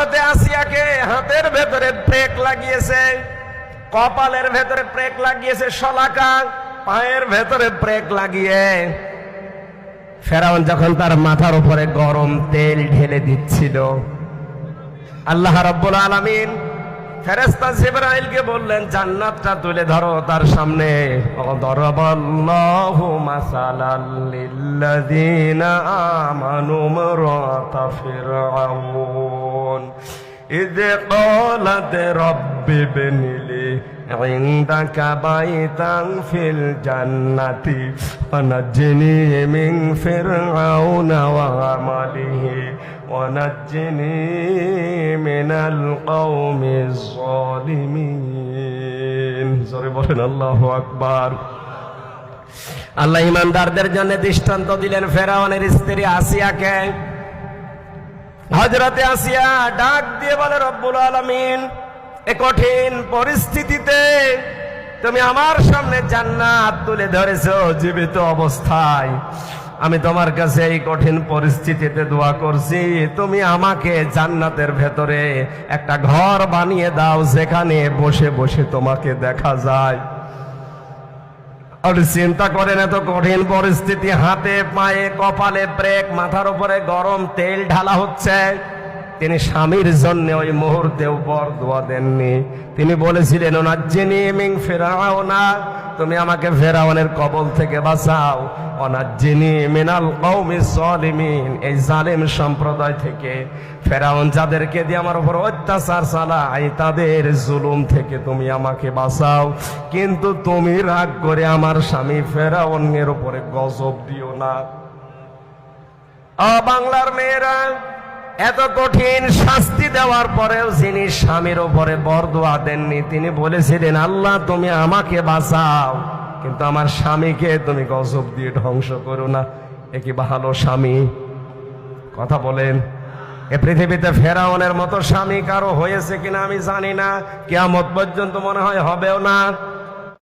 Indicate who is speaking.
Speaker 1: হযরতে আসিয়াকে হাতের ভেতরে ব্রেক লাগিয়েছে, কপালের ভেতরে ব্রেক লাগিয়েছে, শলাকা পায়ের ভেতরে ব্রেক লাগিয়ে ফেরাউন যখন তার মাথার উপরে গরম তেল ঢেলে দিচ্ছিল, আল্লাহ রাব্বুল আলামিন ফেরেশতা জিবরাইলকে বললেন জান্নাতটা তুলে ধরো তার সামনে। দরাবাল্লাহু মাসালাল লিল্লাযিনা আমানু ইমরাতা ফিরআউন ইয ক্বালাত রাব্বি ইবনিলি ইনদাকা বাইতান ফিল জান্নাতি ওয়ানাজ্জিনি মিন ফিরআউনা ওয়া আমালিহি ওয়ানাজ্জিনি মিনাল কওমিজ যালিমিন। জোরে বলেন আল্লাহু আকবার। আল্লাহ ঈমানদারদের জন্য দৃষ্টান্ত দিলেন ফেরাউনের স্ত্রী আসিয়াকে। হযরতে আসিয়া ডাক দিয়ে বলে রব্বুল আলামিন, এ কঠিন পরিস্থিতিতে তুমি আমার সামনে জান্নাত তুলে ধরেছো জীবিত অবস্থায়। আমি তোমার কাছে এই কঠিন পরিস্থিতিতে দোয়া করছি, তুমি আমাকে জান্নাতের ভেতরে একটা ঘর বানিয়ে দাও যেখানে বসে বসে তোমাকে দেখা যায়। আর চিন্তা করেন, এত কঠিন পরিস্থিতি, হাতে পায়ে কপালে ব্রেক, মাথার উপরে গরম তেল ঢালা হচ্ছে। তিনি স্বামীর জন্য ওই মুহূর্তেও বরদোয়া দেননি। তিনি বলেছিলেন ওনাজ্জিনি মিন ফিরআউনা, তুমি আমাকে ফেরাউনের কবল থেকে বাঁচাও, ওনাজ্জিনি মিনাল কওমিজ যালিমিন, এই জালেম সম্প্রদায় থেকে, ফেরাউন যাদেরকে দিয়ে আমার উপর অত্যাচার চালায় তাদের জুলুম থেকে তুমি আমাকে বাঁচাও, কিন্তু তুমি রাগ করে আমার স্বামী ফেরাউনের উপরে গজব দিও না। বাংলার মেয়েরা, এত কঠিন শাস্তি দেওয়ার পরেও যিনি স্বামীর উপরে বরদোয়া দেননি, তিনি বলেছিলেন আল্লাহ তুমি আমাকে বাঁচাও, কিন্তু আমার স্বামীকে তুমি গজব দিয়ে ধ্বংস করো না। এ কি ভালো স্বামী? কথা বলেন। এ পৃথিবীতে ফেরাউনের মতো স্বামী কারো হয়েছে কিনা আমি জানি না, কিয়ামত পর্যন্ত মনে হয় হবেও না।